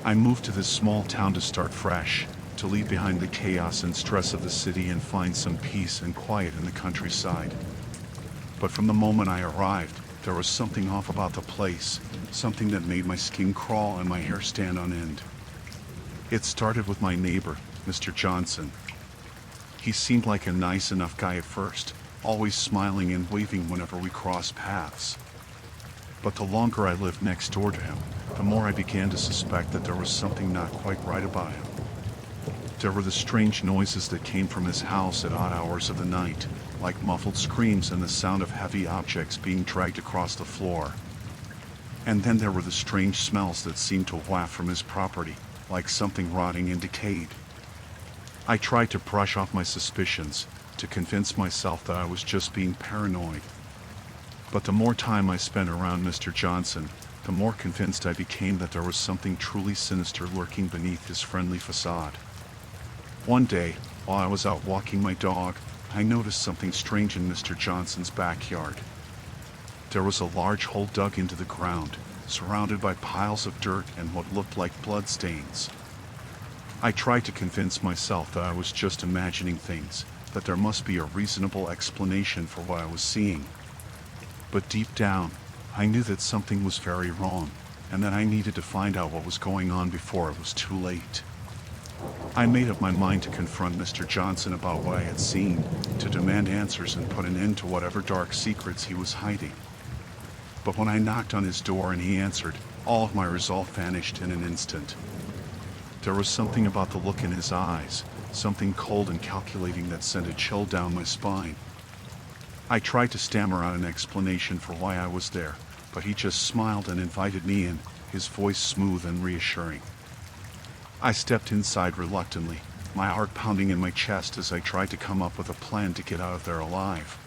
I moved to this small town to start fresh, to leave behind the chaos and stress of the city and find some peace and quiet in the countryside. But from the moment I arrived, there was something off about the place, something that made my skin crawl and my hair stand on end. It started with my neighbor, Mr. Johnson. He seemed like a nice enough guy at first, always smiling and waving whenever we crossed paths. But the longer I lived next door to him, the more I began to suspect that there was something not quite right about him. There were the strange noises that came from his house at odd hours of the night, like muffled screams and the sound of heavy objects being dragged across the floor. And then there were the strange smells that seemed to waft from his property, like something rotting and decayed. I tried to brush off my suspicions, to convince myself that I was just being paranoid. But the more time I spent around Mr. Johnson, the more convinced I became that there was something truly sinister lurking beneath his friendly facade. One day, while I was out walking my dog, I noticed something strange in Mr. Johnson's backyard. There was a large hole dug into the ground, surrounded by piles of dirt and what looked like bloodstains. I tried to convince myself that I was just imagining things, that there must be a reasonable explanation for what I was seeing. But deep down, I knew that something was very wrong, and that I needed to find out what was going on before it was too late. I made up my mind to confront Mr. Johnson about what I had seen, to demand answers and put an end to whatever dark secrets he was hiding. But when I knocked on his door and he answered, all of my resolve vanished in an instant. There was something about the look in his eyes, something cold and calculating that sent a chill down my spine. I tried to stammer out an explanation for why I was there, but he just smiled and invited me in, his voice smooth and reassuring. I stepped inside reluctantly, my heart pounding in my chest as I tried to come up with a plan to get out of there alive.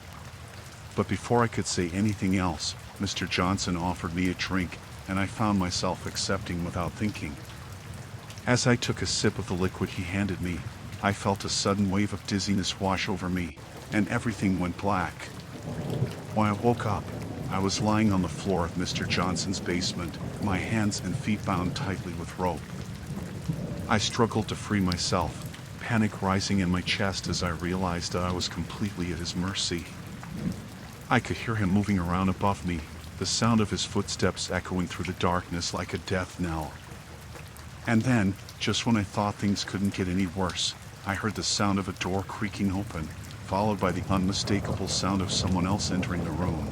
But before I could say anything else, Mr. Johnson offered me a drink, and I found myself accepting without thinking. As I took a sip of the liquid he handed me, I felt a sudden wave of dizziness wash over me, and everything went black. When I woke up, I was lying on the floor of Mr. Johnson's basement, my hands and feet bound tightly with rope. I struggled to free myself, panic rising in my chest as I realized that I was completely at his mercy. I could hear him moving around above me, the sound of his footsteps echoing through the darkness like a death knell. And then, just when I thought things couldn't get any worse, I heard the sound of a door creaking open, followed by the unmistakable sound of someone else entering the room.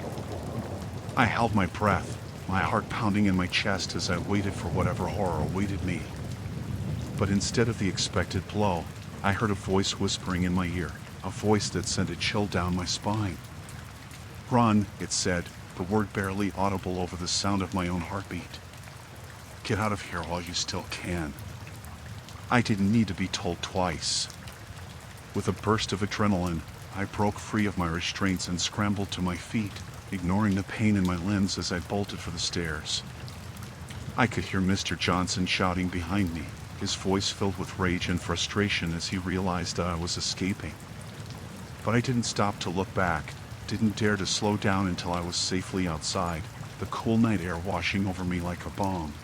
I held my breath, my heart pounding in my chest as I waited for whatever horror awaited me. But instead of the expected blow, I heard a voice whispering in my ear, a voice that sent a chill down my spine. "Run," it said, the word barely audible over the sound of my own heartbeat. "Get out of here while you still can." I didn't need to be told twice. With a burst of adrenaline, I broke free of my restraints and scrambled to my feet, ignoring the pain in my limbs as I bolted for the stairs. I could hear Mr. Johnson shouting behind me, his voice filled with rage and frustration as he realized that I was escaping. But I didn't stop to look back, didn't dare to slow down until I was safely outside, the cool night air washing over me like a balm.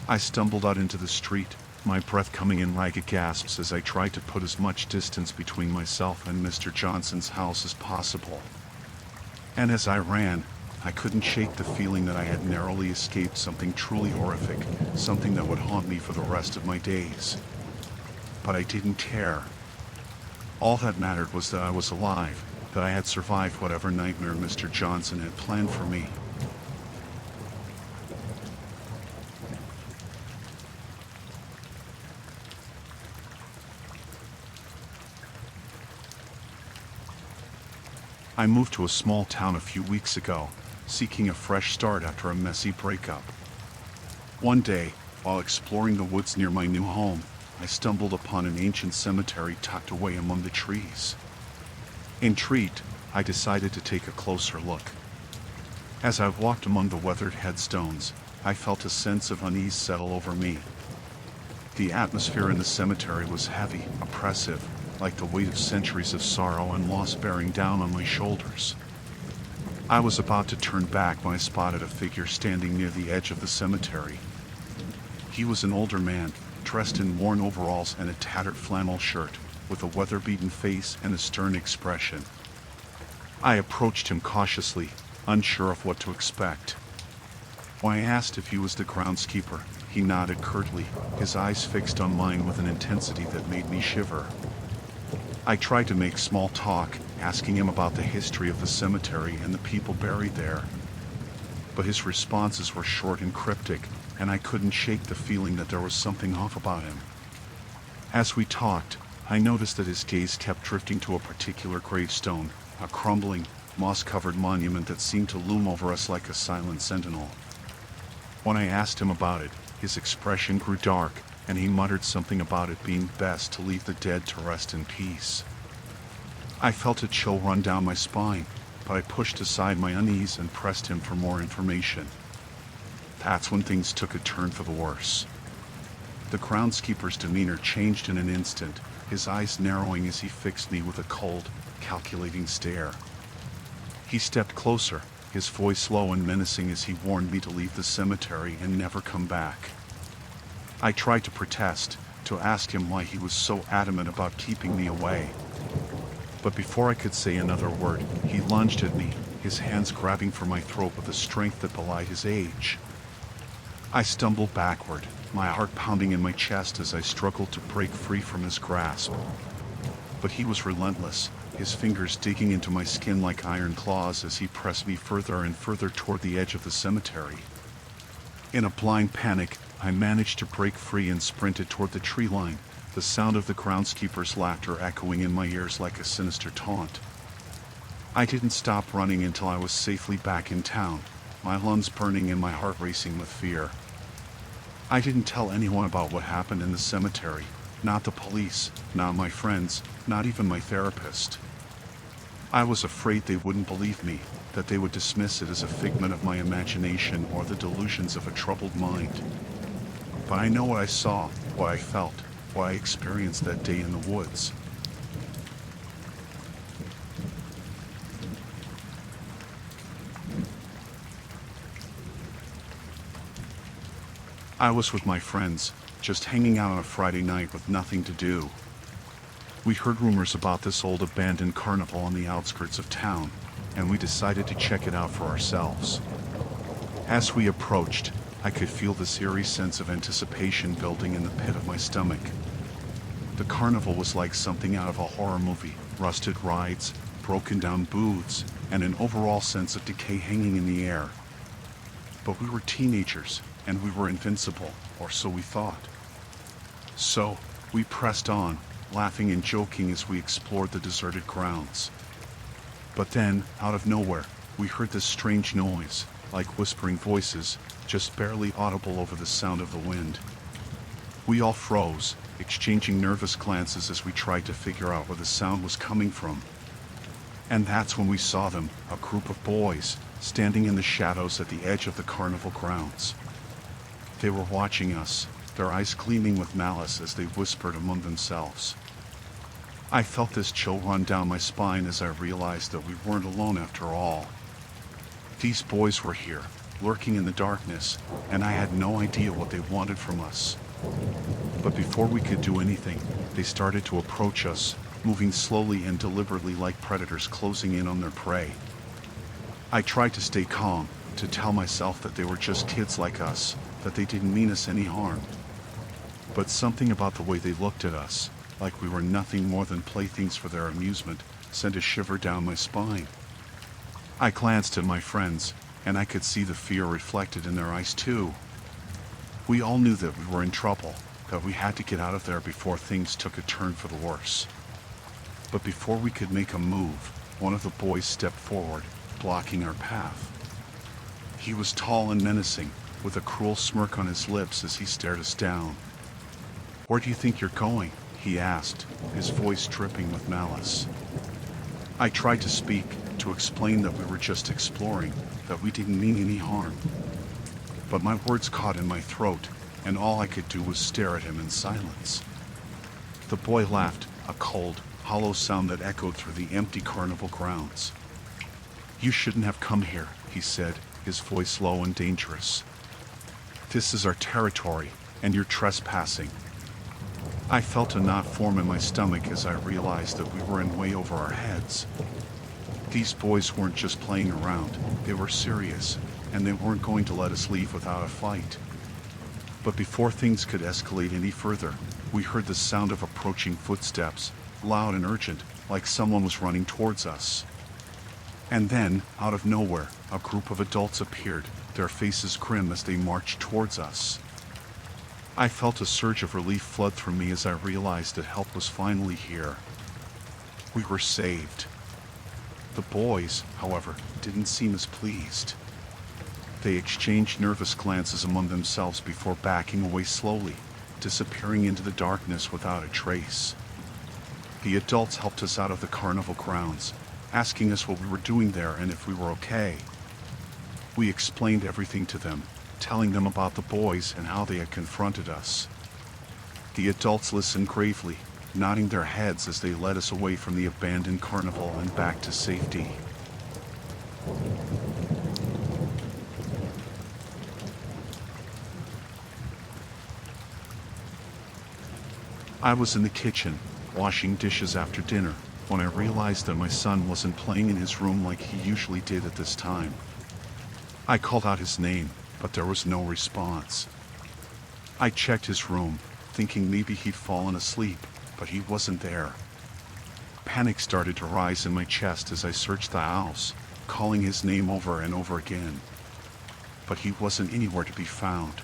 I stumbled out into the street, my breath coming in ragged gasps as I tried to put as much distance between myself and Mr. Johnson's house as possible. And as I ran, I couldn't shake the feeling that I had narrowly escaped something truly horrific, something that would haunt me for the rest of my days. But I didn't care. All that mattered was that I was alive, that I had survived whatever nightmare Mr. Johnson had planned for me. I moved to a small town a few weeks ago, seeking a fresh start after a messy breakup. One day, while exploring the woods near my new home, I stumbled upon an ancient cemetery tucked away among the trees. Intrigued, I decided to take a closer look. As I walked among the weathered headstones, I felt a sense of unease settle over me. The atmosphere in the cemetery was heavy, oppressive, like the weight of centuries of sorrow and loss bearing down on my shoulders. I was about to turn back when I spotted a figure standing near the edge of the cemetery. He was an older man, dressed in worn overalls and a tattered flannel shirt, with a weather-beaten face and a stern expression. I approached him cautiously, unsure of what to expect. When I asked if he was the groundskeeper, he nodded curtly, his eyes fixed on mine with an intensity that made me shiver. I tried to make small talk, asking him about the history of the cemetery and the people buried there. But his responses were short and cryptic, and I couldn't shake the feeling that there was something off about him. As we talked, I noticed that his gaze kept drifting to a particular gravestone, a crumbling, moss-covered monument that seemed to loom over us like a silent sentinel. When I asked him about it, his expression grew dark, and he muttered something about it being best to leave the dead to rest in peace. I felt a chill run down my spine, but I pushed aside my unease and pressed him for more information. That's when things took a turn for the worse. The groundskeeper's demeanor changed in an instant, his eyes narrowing as he fixed me with a cold, calculating stare. He stepped closer, his voice low and menacing as he warned me to leave the cemetery and never come back. I tried to protest, to ask him why he was so adamant about keeping me away. But before I could say another word, he lunged at me, his hands grabbing for my throat with a strength that belied his age. I stumbled backward, my heart pounding in my chest as I struggled to break free from his grasp. But he was relentless, his fingers digging into my skin like iron claws as he pressed me further and further toward the edge of the cemetery. In a blind panic, I managed to break free and sprinted toward the tree line, the sound of the groundskeeper's laughter echoing in my ears like a sinister taunt. I didn't stop running until I was safely back in town, my lungs burning and my heart racing with fear. I didn't tell anyone about what happened in the cemetery, not the police, not my friends, not even my therapist. I was afraid they wouldn't believe me, that they would dismiss it as a figment of my imagination or the delusions of a troubled mind. But I know what I saw, what I felt, what I experienced that day in the woods. I was with my friends, just hanging out on a Friday night with nothing to do. We heard rumors about this old abandoned carnival on the outskirts of town, and we decided to check it out for ourselves. As we approached, I could feel this eerie sense of anticipation building in the pit of my stomach. The carnival was like something out of a horror movie, rusted rides, broken down booths, and an overall sense of decay hanging in the air. But we were teenagers, and we were invincible, or so we thought. So, we pressed on, laughing and joking as we explored the deserted grounds. But then, out of nowhere, we heard this strange noise, like whispering voices, just barely audible over the sound of the wind. We all froze, exchanging nervous glances as we tried to figure out where the sound was coming from. And that's when we saw them, a group of boys, standing in the shadows at the edge of the carnival grounds. They were watching us, their eyes gleaming with malice as they whispered among themselves. I felt this chill run down my spine as I realized that we weren't alone after all. These boys were here, lurking in the darkness, and I had no idea what they wanted from us. But before we could do anything, they started to approach us, moving slowly and deliberately like predators closing in on their prey. I tried to stay calm, to tell myself that they were just kids like us, that they didn't mean us any harm. But something about the way they looked at us, like we were nothing more than playthings for their amusement, sent a shiver down my spine. I glanced at my friends, and I could see the fear reflected in their eyes too. We all knew that we were in trouble, that we had to get out of there before things took a turn for the worse. But before we could make a move, one of the boys stepped forward, blocking our path. He was tall and menacing, with a cruel smirk on his lips as he stared us down. "Where do you think you're going?" he asked, his voice dripping with malice. I tried to speak, to explain that we were just exploring, that we didn't mean any harm. But my words caught in my throat, and all I could do was stare at him in silence. The boy laughed, a cold, hollow sound that echoed through the empty carnival grounds. "You shouldn't have come here," he said, his voice low and dangerous. "This is our territory, and you're trespassing." I felt a knot form in my stomach as I realized that we were in way over our heads. These boys weren't just playing around, they were serious, and they weren't going to let us leave without a fight. But before things could escalate any further, we heard the sound of approaching footsteps, loud and urgent, like someone was running towards us. And then, out of nowhere, a group of adults appeared, their faces grim as they marched towards us. I felt a surge of relief flood through me as I realized that help was finally here. We were saved. The boys, however, didn't seem as pleased. They exchanged nervous glances among themselves before backing away slowly, disappearing into the darkness without a trace. The adults helped us out of the carnival grounds, asking us what we were doing there and if we were okay. We explained everything to them, telling them about the boys and how they had confronted us. The adults listened gravely, nodding their heads as they led us away from the abandoned carnival and back to safety. I was in the kitchen, washing dishes after dinner, when I realized that my son wasn't playing in his room like he usually did at this time. I called out his name, but there was no response. I checked his room, thinking maybe he'd fallen asleep, but he wasn't there. Panic started to rise in my chest as I searched the house, calling his name over and over again. But he wasn't anywhere to be found.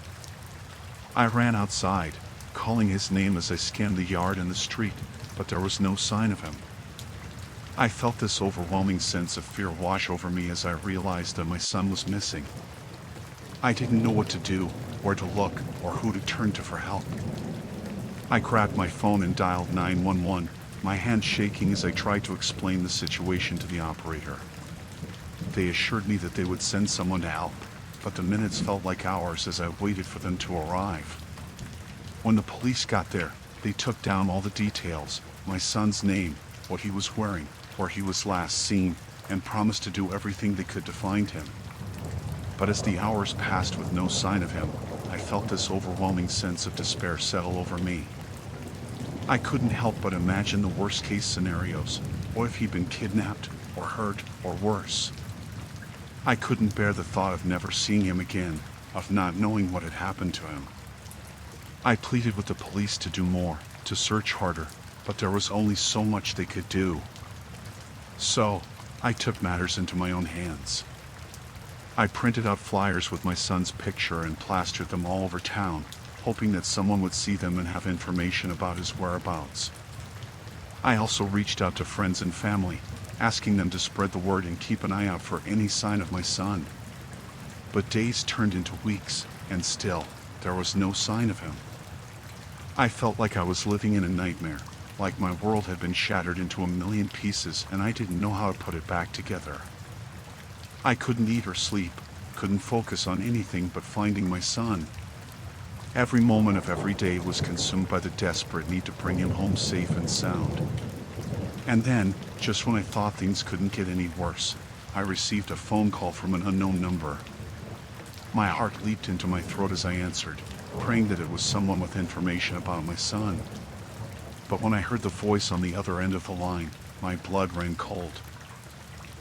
I ran outside, calling his name as I scanned the yard and the street, but there was no sign of him. I felt this overwhelming sense of fear wash over me as I realized that my son was missing. I didn't know what to do, where to look, or who to turn to for help. I grabbed my phone and dialed 911, my hand shaking as I tried to explain the situation to the operator. They assured me that they would send someone to help, but the minutes felt like hours as I waited for them to arrive. When the police got there, they took down all the details, my son's name, what he was wearing, where he was last seen, and promised to do everything they could to find him. But as the hours passed with no sign of him, I felt this overwhelming sense of despair settle over me. I couldn't help but imagine the worst-case scenarios. What if he'd been kidnapped, or hurt, or worse? I couldn't bear the thought of never seeing him again, of not knowing what had happened to him. I pleaded with the police to do more, to search harder, but there was only so much they could do. So, I took matters into my own hands. I printed out flyers with my son's picture and plastered them all over town, hoping that someone would see them and have information about his whereabouts. I also reached out to friends and family, asking them to spread the word and keep an eye out for any sign of my son. But days turned into weeks, and still, there was no sign of him. I felt like I was living in a nightmare, like my world had been shattered into a million pieces and I didn't know how to put it back together. I couldn't eat or sleep, couldn't focus on anything but finding my son. Every moment of every day was consumed by the desperate need to bring him home safe and sound. And then, just when I thought things couldn't get any worse, I received a phone call from an unknown number. My heart leaped into my throat as I answered, praying that it was someone with information about my son. But when I heard the voice on the other end of the line, my blood ran cold.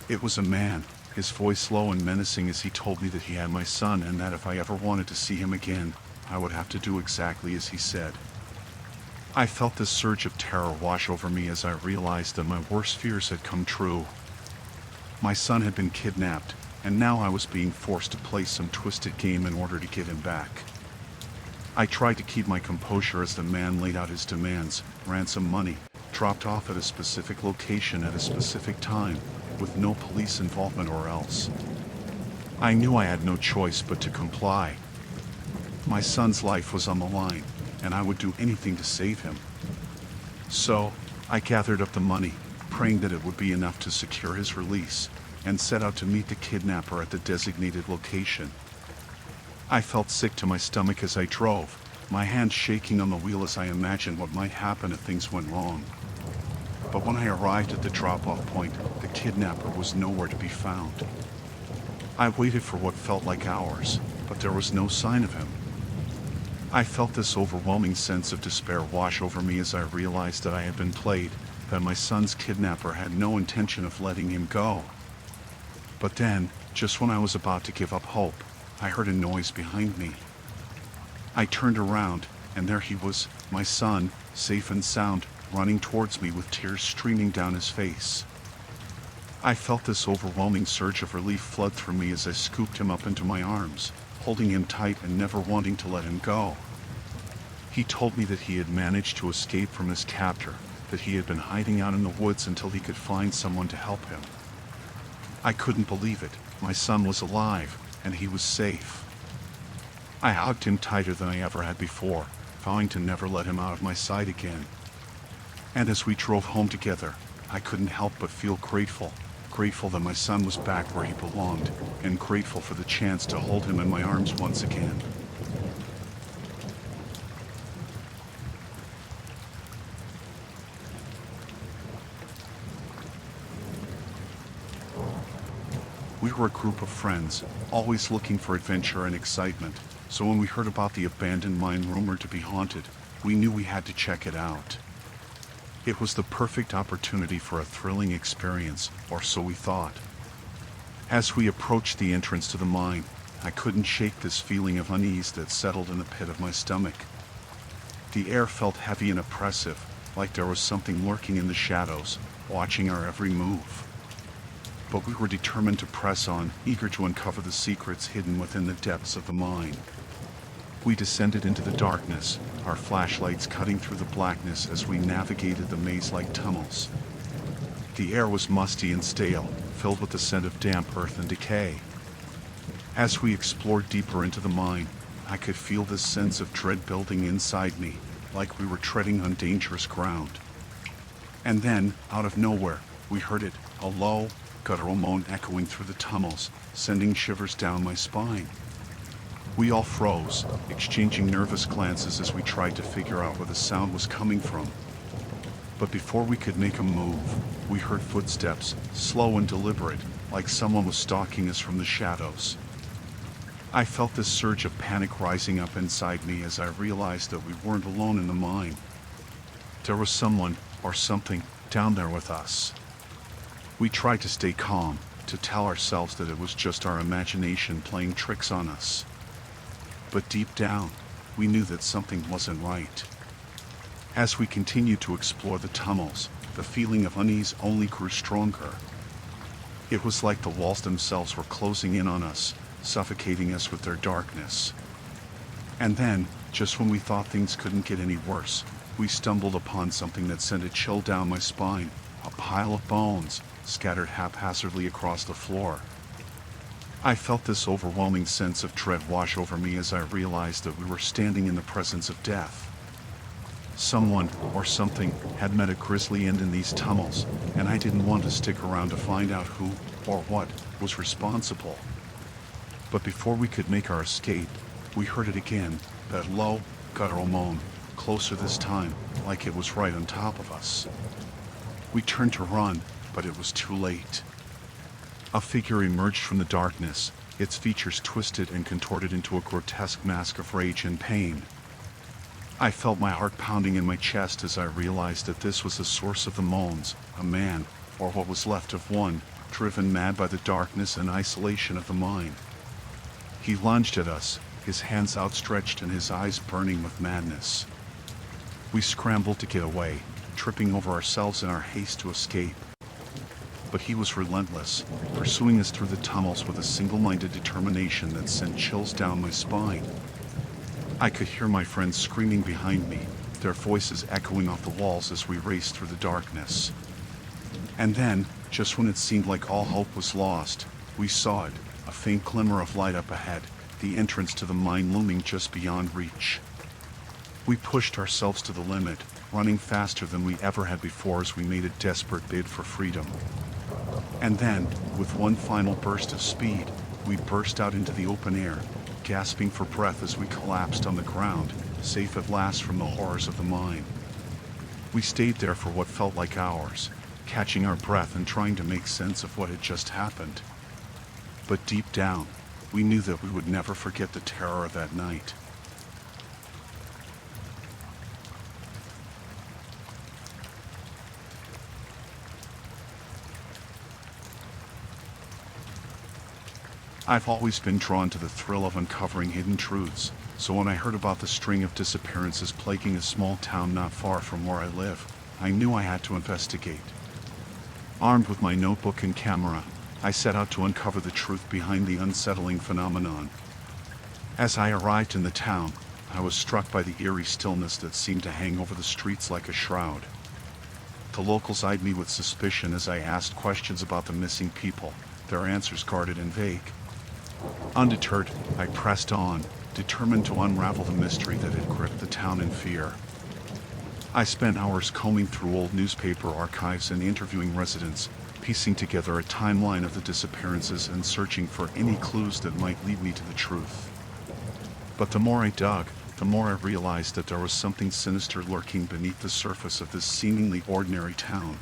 It was a man, his voice low and menacing as he told me that he had my son and that if I ever wanted to see him again, I would have to do exactly as he said. I felt this surge of terror wash over me as I realized that my worst fears had come true. My son had been kidnapped, and now I was being forced to play some twisted game in order to get him back. I tried to keep my composure as the man laid out his demands, ransom money, dropped off at a specific location at a specific time, with no police involvement or else. I knew I had no choice but to comply. My son's life was on the line, and I would do anything to save him. So, I gathered up the money, praying that it would be enough to secure his release, and set out to meet the kidnapper at the designated location. I felt sick to my stomach as I drove, my hands shaking on the wheel as I imagined what might happen if things went wrong. But when I arrived at the drop-off point, the kidnapper was nowhere to be found. I waited for what felt like hours, but there was no sign of him. I felt this overwhelming sense of despair wash over me as I realized that I had been played, that my son's kidnapper had no intention of letting him go. But then, just when I was about to give up hope, I heard a noise behind me. I turned around, and there he was, my son, safe and sound, running towards me with tears streaming down his face. I felt this overwhelming surge of relief flood through me as I scooped him up into my arms, holding him tight and never wanting to let him go. He told me that he had managed to escape from his captor, that he had been hiding out in the woods until he could find someone to help him. I couldn't believe it. My son was alive, and he was safe. I hugged him tighter than I ever had before, vowing to never let him out of my sight again. And as we drove home together, I couldn't help but feel grateful that my son was back where he belonged, and grateful for the chance to hold him in my arms once again. We were a group of friends, always looking for adventure and excitement, so when we heard about the abandoned mine rumored to be haunted, we knew we had to check it out. It was the perfect opportunity for a thrilling experience, or so we thought. As we approached the entrance to the mine, I couldn't shake this feeling of unease that settled in the pit of my stomach. The air felt heavy and oppressive, like there was something lurking in the shadows, watching our every move. But we were determined to press on, eager to uncover the secrets hidden within the depths of the mine. We descended into the darkness, our flashlights cutting through the blackness as we navigated the maze-like tunnels. The air was musty and stale, filled with the scent of damp earth and decay. As we explored deeper into the mine, I could feel this sense of dread building inside me, like we were treading on dangerous ground. And then, out of nowhere, we heard it, a low, guttural moan echoing through the tunnels, sending shivers down my spine. We all froze, exchanging nervous glances as we tried to figure out where the sound was coming from. But before we could make a move, we heard footsteps, slow and deliberate, like someone was stalking us from the shadows. I felt this surge of panic rising up inside me as I realized that we weren't alone in the mine. There was someone, or something, down there with us. We tried to stay calm, to tell ourselves that it was just our imagination playing tricks on us. But deep down, we knew that something wasn't right. As we continued to explore the tunnels, the feeling of unease only grew stronger. It was like the walls themselves were closing in on us, suffocating us with their darkness. And then, just when we thought things couldn't get any worse, we stumbled upon something that sent a chill down my spine, a pile of bones, scattered haphazardly across the floor. I felt this overwhelming sense of dread wash over me as I realized that we were standing in the presence of death. Someone, or something, had met a grisly end in these tunnels, and I didn't want to stick around to find out who, or what, was responsible. But before we could make our escape, we heard it again, that low, guttural moan, closer this time, like it was right on top of us. We turned to run, but it was too late. A figure emerged from the darkness, its features twisted and contorted into a grotesque mask of rage and pain. I felt my heart pounding in my chest as I realized that this was the source of the moans, a man, or what was left of one, driven mad by the darkness and isolation of the mine. He lunged at us, his hands outstretched and his eyes burning with madness. We scrambled to get away, tripping over ourselves in our haste to escape. But he was relentless, pursuing us through the tunnels with a single-minded determination that sent chills down my spine. I could hear my friends screaming behind me, their voices echoing off the walls as we raced through the darkness. And then, just when it seemed like all hope was lost, we saw it, a faint glimmer of light up ahead, the entrance to the mine looming just beyond reach. We pushed ourselves to the limit, running faster than we ever had before as we made a desperate bid for freedom. And then, with one final burst of speed, we burst out into the open air, gasping for breath as we collapsed on the ground, safe at last from the horrors of the mine. We stayed there for what felt like hours, catching our breath and trying to make sense of what had just happened. But deep down, we knew that we would never forget the terror of that night. I've always been drawn to the thrill of uncovering hidden truths, so when I heard about the string of disappearances plaguing a small town not far from where I live, I knew I had to investigate. Armed with my notebook and camera, I set out to uncover the truth behind the unsettling phenomenon. As I arrived in the town, I was struck by the eerie stillness that seemed to hang over the streets like a shroud. The locals eyed me with suspicion as I asked questions about the missing people, their answers guarded and vague. Undeterred, I pressed on, determined to unravel the mystery that had gripped the town in fear. I spent hours combing through old newspaper archives and interviewing residents, piecing together a timeline of the disappearances and searching for any clues that might lead me to the truth. But the more I dug, the more I realized that there was something sinister lurking beneath the surface of this seemingly ordinary town.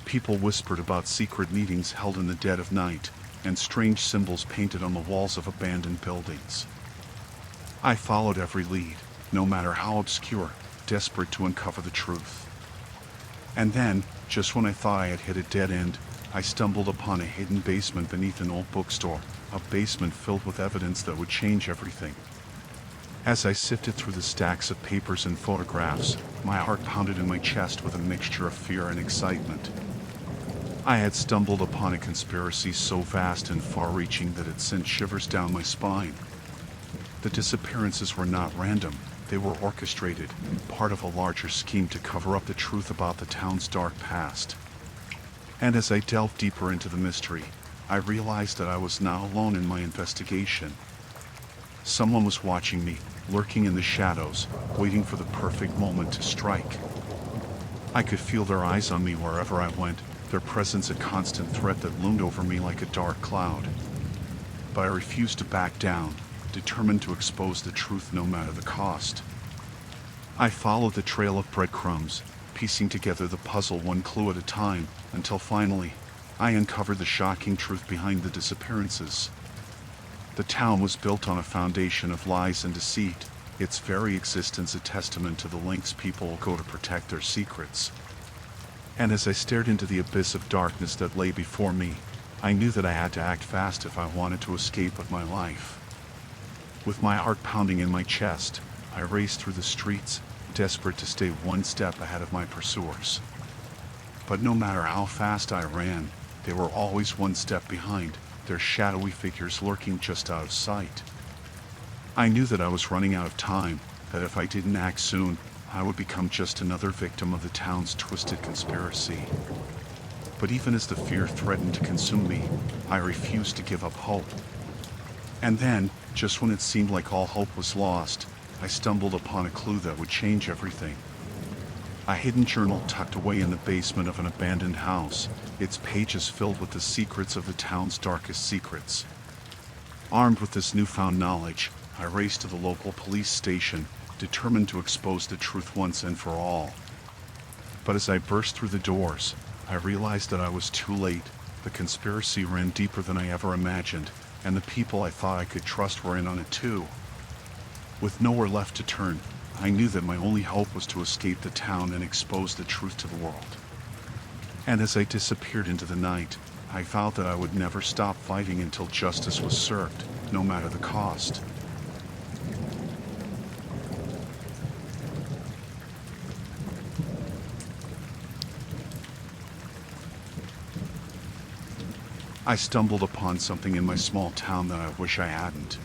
People whispered about secret meetings held in the dead of night, and strange symbols painted on the walls of abandoned buildings. I followed every lead, no matter how obscure, desperate to uncover the truth. And then, just when I thought I had hit a dead end, I stumbled upon a hidden basement beneath an old bookstore, a basement filled with evidence that would change everything. As I sifted through the stacks of papers and photographs, my heart pounded in my chest with a mixture of fear and excitement. I had stumbled upon a conspiracy so vast and far-reaching that it sent shivers down my spine. The disappearances were not random, they were orchestrated, part of a larger scheme to cover up the truth about the town's dark past. And as I delved deeper into the mystery, I realized that I was not alone in my investigation. Someone was watching me, lurking in the shadows, waiting for the perfect moment to strike. I could feel their eyes on me wherever I went, their presence a constant threat that loomed over me like a dark cloud. But I refused to back down, determined to expose the truth no matter the cost. I followed the trail of breadcrumbs, piecing together the puzzle one clue at a time, until finally, I uncovered the shocking truth behind the disappearances. The town was built on a foundation of lies and deceit, its very existence a testament to the lengths people will go to protect their secrets. And as I stared into the abyss of darkness that lay before me, I knew that I had to act fast if I wanted to escape with my life. With my heart pounding in my chest, I raced through the streets, desperate to stay one step ahead of my pursuers. But no matter how fast I ran, they were always one step behind, their shadowy figures lurking just out of sight. I knew that I was running out of time, that if I didn't act soon, I would become just another victim of the town's twisted conspiracy. But even as the fear threatened to consume me, I refused to give up hope. And then, just when it seemed like all hope was lost, I stumbled upon a clue that would change everything. A hidden journal tucked away in the basement of an abandoned house, its pages filled with the secrets of the town's darkest secrets. Armed with this newfound knowledge, I raced to the local police station, determined to expose the truth once and for all. But as I burst through the doors, I realized that I was too late. The conspiracy ran deeper than I ever imagined, and the people I thought I could trust were in on it too. With nowhere left to turn, I knew that my only hope was to escape the town and expose the truth to the world. And as I disappeared into the night, I vowed that I would never stop fighting until justice was served, no matter the cost. I stumbled upon something in my small town that I wish I hadn't.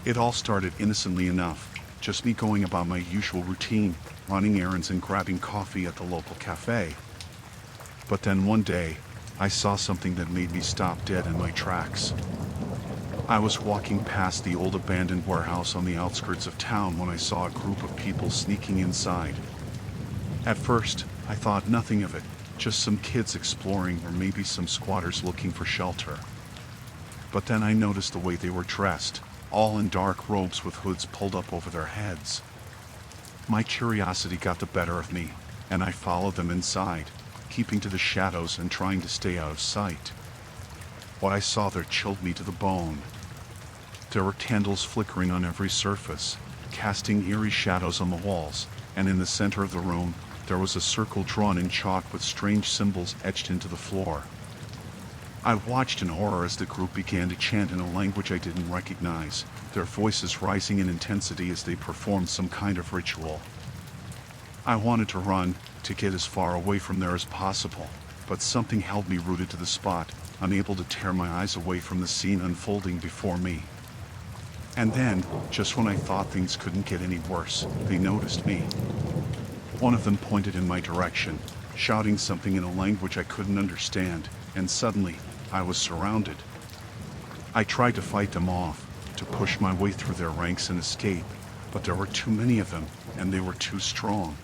It all started innocently enough, just me going about my usual routine, running errands and grabbing coffee at the local cafe. But then one day, I saw something that made me stop dead in my tracks. I was walking past the old abandoned warehouse on the outskirts of town when I saw a group of people sneaking inside. At first, I thought nothing of it, just some kids exploring or maybe some squatters looking for shelter. But then I noticed the way they were dressed, all in dark robes with hoods pulled up over their heads. My curiosity got the better of me, and I followed them inside, keeping to the shadows and trying to stay out of sight. What I saw there chilled me to the bone. There were candles flickering on every surface, casting eerie shadows on the walls, and in the center of the room, there was a circle drawn in chalk with strange symbols etched into the floor. I watched in horror as the group began to chant in a language I didn't recognize, their voices rising in intensity as they performed some kind of ritual. I wanted to run, to get as far away from there as possible, but something held me rooted to the spot, unable to tear my eyes away from the scene unfolding before me. And then, just when I thought things couldn't get any worse, they noticed me. One of them pointed in my direction, shouting something in a language I couldn't understand, and suddenly, I was surrounded. I tried to fight them off, to push my way through their ranks and escape, but there were too many of them, and they were too strong.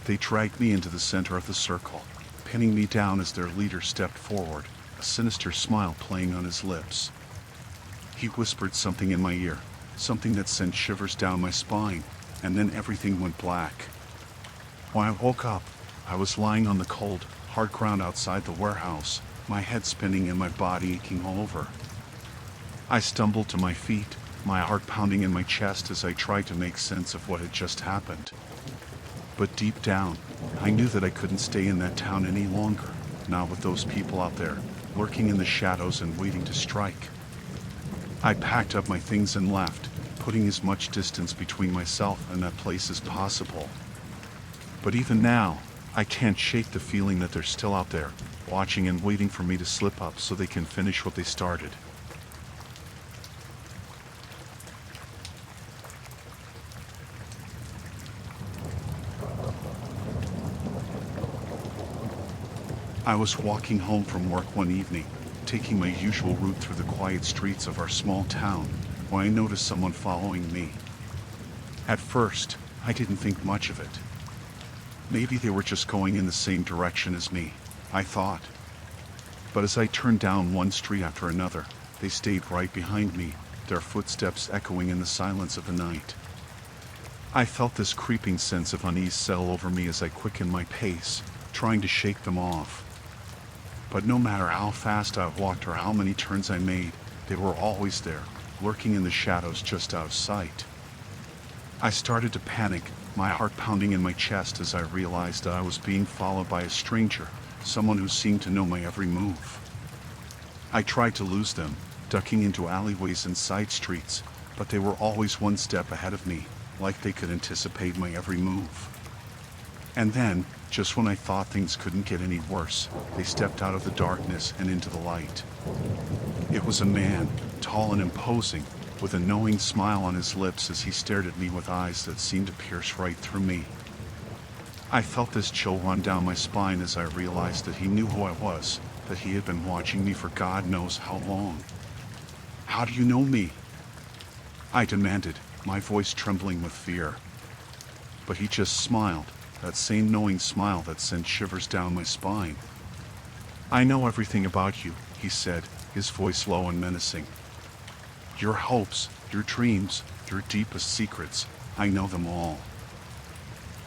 They dragged me into the center of the circle, pinning me down as their leader stepped forward, a sinister smile playing on his lips. He whispered something in my ear, something that sent shivers down my spine, and then everything went black. When I woke up, I was lying on the cold, hard ground outside the warehouse, my head spinning and my body aching all over. I stumbled to my feet, my heart pounding in my chest as I tried to make sense of what had just happened. But deep down, I knew that I couldn't stay in that town any longer, not with those people out there, lurking in the shadows and waiting to strike. I packed up my things and left, putting as much distance between myself and that place as possible. But even now, I can't shake the feeling that they're still out there, watching and waiting for me to slip up so they can finish what they started. I was walking home from work one evening, taking my usual route through the quiet streets of our small town, when I noticed someone following me. At first, I didn't think much of it. Maybe they were just going in the same direction as me, I thought. But as I turned down one street after another, they stayed right behind me, their footsteps echoing in the silence of the night. I felt this creeping sense of unease settle over me as I quickened my pace, trying to shake them off. But no matter how fast I walked or how many turns I made, they were always there, lurking in the shadows just out of sight. I started to panic, my heart pounding in my chest as I realized that I was being followed by a stranger, someone who seemed to know my every move. I tried to lose them, ducking into alleyways and side streets, but they were always one step ahead of me, like they could anticipate my every move. And then, just when I thought things couldn't get any worse, they stepped out of the darkness and into the light. It was a man, tall and imposing, with a knowing smile on his lips as he stared at me with eyes that seemed to pierce right through me. I felt this chill run down my spine as I realized that he knew who I was, that he had been watching me for God knows how long. "How do you know me?" I demanded, my voice trembling with fear. But he just smiled, that same knowing smile that sent shivers down my spine. "I know everything about you," he said, his voice low and menacing. "Your hopes, your dreams, your deepest secrets, I know them all."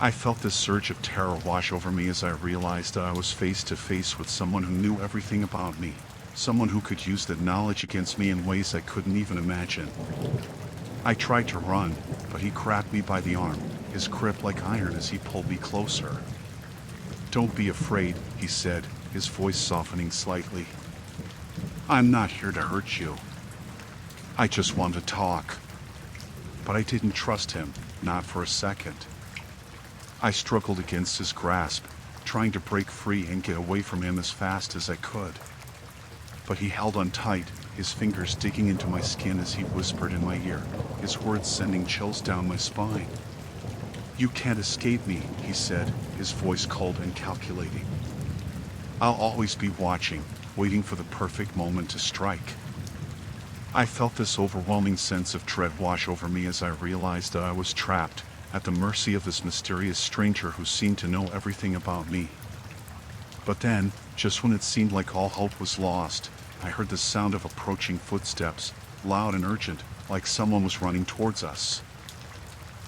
I felt this surge of terror wash over me as I realized that I was face to face with someone who knew everything about me, someone who could use that knowledge against me in ways I couldn't even imagine. I tried to run, but he grabbed me by the arm, his grip like iron as he pulled me closer. "Don't be afraid," he said, his voice softening slightly. "I'm not here to hurt you. I just want to talk." But I didn't trust him, not for a second. I struggled against his grasp, trying to break free and get away from him as fast as I could. But he held on tight, his fingers digging into my skin as he whispered in my ear, his words sending chills down my spine. "You can't escape me," he said, his voice cold and calculating. "I'll always be watching, waiting for the perfect moment to strike." I felt this overwhelming sense of dread wash over me as I realized that I was trapped, at the mercy of this mysterious stranger who seemed to know everything about me. But then, just when it seemed like all hope was lost, I heard the sound of approaching footsteps, loud and urgent, like someone was running towards us.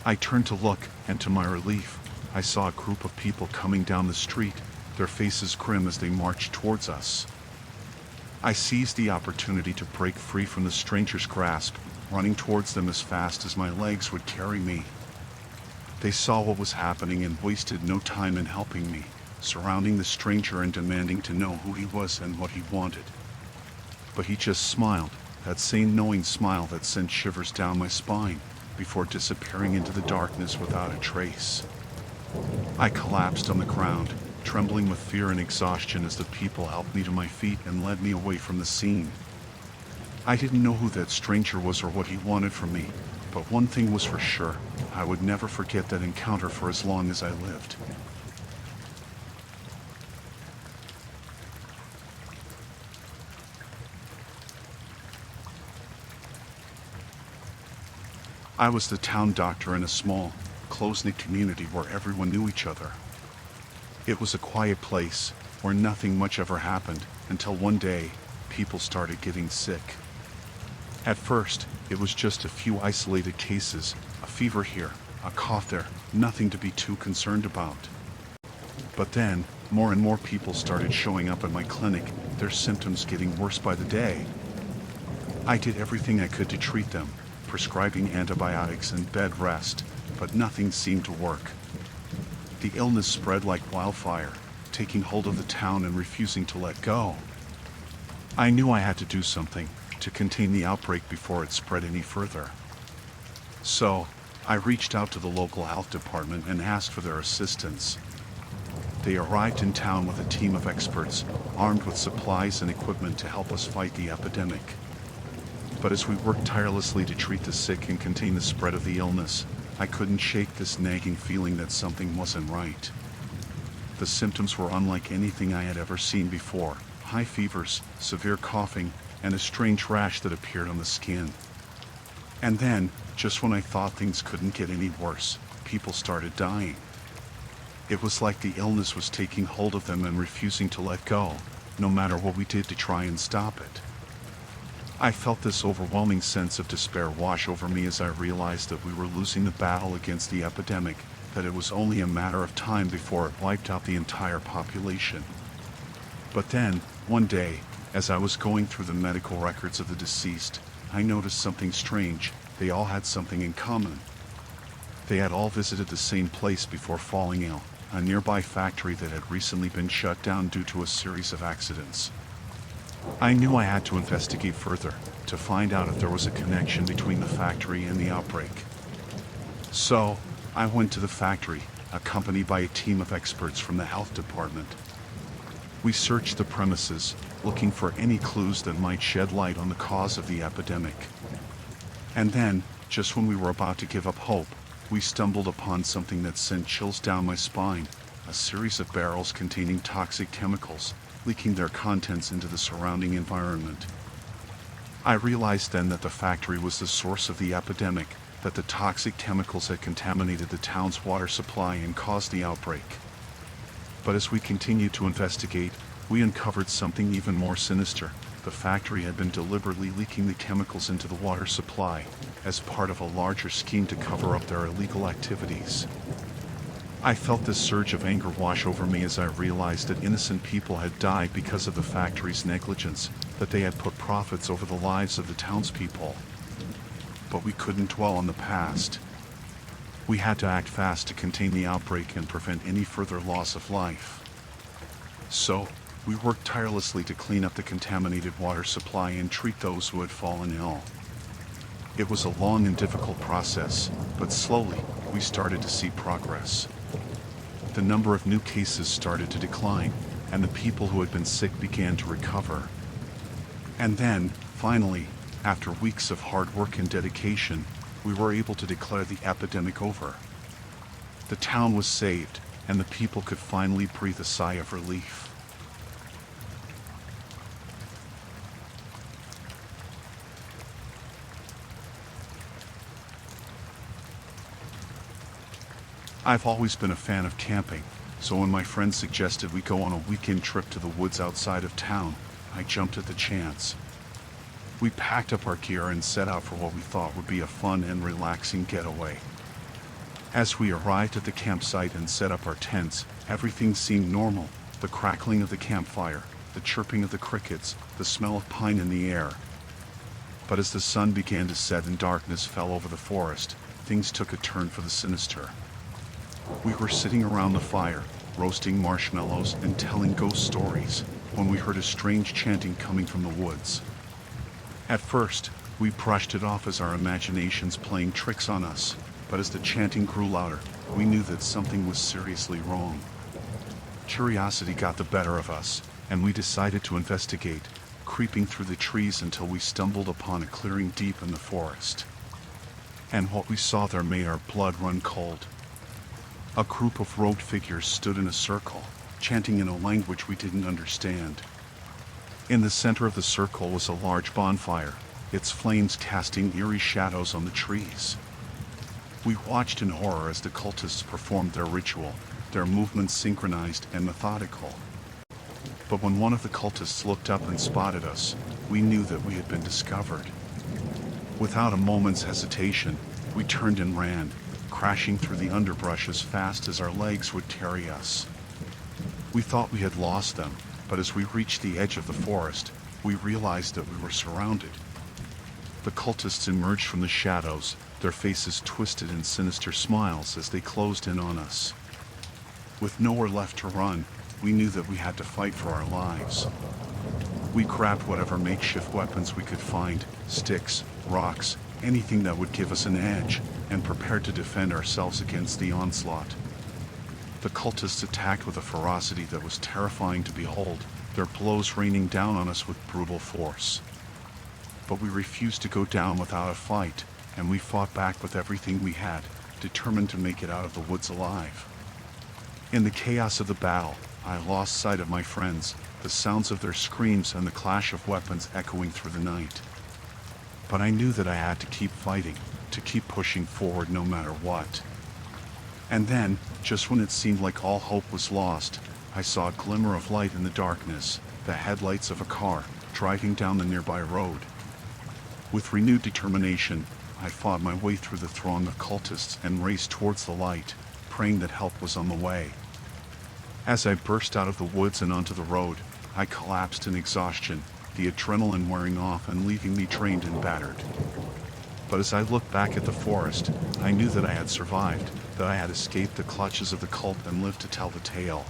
I turned to look, and to my relief, I saw a group of people coming down the street, their faces grim as they marched towards us. I seized the opportunity to break free from the stranger's grasp, running towards them as fast as my legs would carry me. They saw what was happening and wasted no time in helping me, surrounding the stranger and demanding to know who he was and what he wanted. But he just smiled, that same knowing smile that sent shivers down my spine, before disappearing into the darkness without a trace. I collapsed on the ground, trembling with fear and exhaustion as the people helped me to my feet and led me away from the scene. I didn't know who that stranger was or what he wanted from me, but one thing was for sure, I would never forget that encounter for as long as I lived. I was the town doctor in a small, close-knit community where everyone knew each other. It was a quiet place where nothing much ever happened until one day, people started getting sick. At first, it was just a few isolated cases, a fever here, a cough there, nothing to be too concerned about. But then, more and more people started showing up at my clinic, their symptoms getting worse by the day. I did everything I could to treat them, prescribing antibiotics and bed rest, but nothing seemed to work. The illness spread like wildfire, taking hold of the town and refusing to let go. I knew I had to do something to contain the outbreak before it spread any further. So, I reached out to the local health department and asked for their assistance. They arrived in town with a team of experts, armed with supplies and equipment to help us fight the epidemic. But as we worked tirelessly to treat the sick and contain the spread of the illness, I couldn't shake this nagging feeling that something wasn't right. The symptoms were unlike anything I had ever seen before: high fevers, severe coughing, and a strange rash that appeared on the skin. And then, just when I thought things couldn't get any worse, people started dying. It was like the illness was taking hold of them and refusing to let go, no matter what we did to try and stop it. I felt this overwhelming sense of despair wash over me as I realized that we were losing the battle against the epidemic, that it was only a matter of time before it wiped out the entire population. But then, one day, as I was going through the medical records of the deceased, I noticed something strange. They all had something in common. They had all visited the same place before falling ill, a nearby factory that had recently been shut down due to a series of accidents. I knew I had to investigate further, to find out if there was a connection between the factory and the outbreak. So, I went to the factory, accompanied by a team of experts from the health department. We searched the premises, looking for any clues that might shed light on the cause of the epidemic. And then, just when we were about to give up hope, we stumbled upon something that sent chills down my spine: a series of barrels containing toxic chemicals, leaking their contents into the surrounding environment. I realized then that the factory was the source of the epidemic, that the toxic chemicals had contaminated the town's water supply and caused the outbreak. But as we continued to investigate, we uncovered something even more sinister. The factory had been deliberately leaking the chemicals into the water supply, as part of a larger scheme to cover up their illegal activities. I felt this surge of anger wash over me as I realized that innocent people had died because of the factory's negligence, that they had put profits over the lives of the townspeople. But we couldn't dwell on the past. We had to act fast to contain the outbreak and prevent any further loss of life. So, we worked tirelessly to clean up the contaminated water supply and treat those who had fallen ill. It was a long and difficult process, but slowly, we started to see progress. The number of new cases started to decline, and the people who had been sick began to recover. And then, finally, after weeks of hard work and dedication, we were able to declare the epidemic over. The town was saved, and the people could finally breathe a sigh of relief. I've always been a fan of camping, so when my friends suggested we go on a weekend trip to the woods outside of town, I jumped at the chance. We packed up our gear and set out for what we thought would be a fun and relaxing getaway. As we arrived at the campsite and set up our tents, everything seemed normal: the crackling of the campfire, the chirping of the crickets, the smell of pine in the air. But as the sun began to set and darkness fell over the forest, things took a turn for the sinister. We were sitting around the fire, roasting marshmallows and telling ghost stories, when we heard a strange chanting coming from the woods. At first, we brushed it off as our imaginations playing tricks on us, but as the chanting grew louder, we knew that something was seriously wrong. Curiosity got the better of us, and we decided to investigate, creeping through the trees until we stumbled upon a clearing deep in the forest. And what we saw there made our blood run cold. A group of robed figures stood in a circle, chanting in a language we didn't understand. In the center of the circle was a large bonfire, its flames casting eerie shadows on the trees. We watched in horror as the cultists performed their ritual, their movements synchronized and methodical. But when one of the cultists looked up and spotted us, we knew that we had been discovered. Without a moment's hesitation, we turned and ran, crashing through the underbrush as fast as our legs would carry us. We thought we had lost them, but as we reached the edge of the forest, we realized that we were surrounded. The cultists emerged from the shadows, their faces twisted in sinister smiles as they closed in on us. With nowhere left to run, we knew that we had to fight for our lives. We grabbed whatever makeshift weapons we could find, sticks, rocks, anything that would give us an edge, and prepared to defend ourselves against the onslaught. The cultists attacked with a ferocity that was terrifying to behold, their blows raining down on us with brutal force. But we refused to go down without a fight, and we fought back with everything we had, determined to make it out of the woods alive. In the chaos of the battle, I lost sight of my friends, the sounds of their screams and the clash of weapons echoing through the night. But I knew that I had to keep fighting, to keep pushing forward no matter what. And then, just when it seemed like all hope was lost, I saw a glimmer of light in the darkness, the headlights of a car, driving down the nearby road. With renewed determination, I fought my way through the throng of cultists and raced towards the light, praying that help was on the way. As I burst out of the woods and onto the road, I collapsed in exhaustion, the adrenaline wearing off and leaving me drained and battered. But as I looked back at the forest, I knew that I had survived, that I had escaped the clutches of the cult and lived to tell the tale.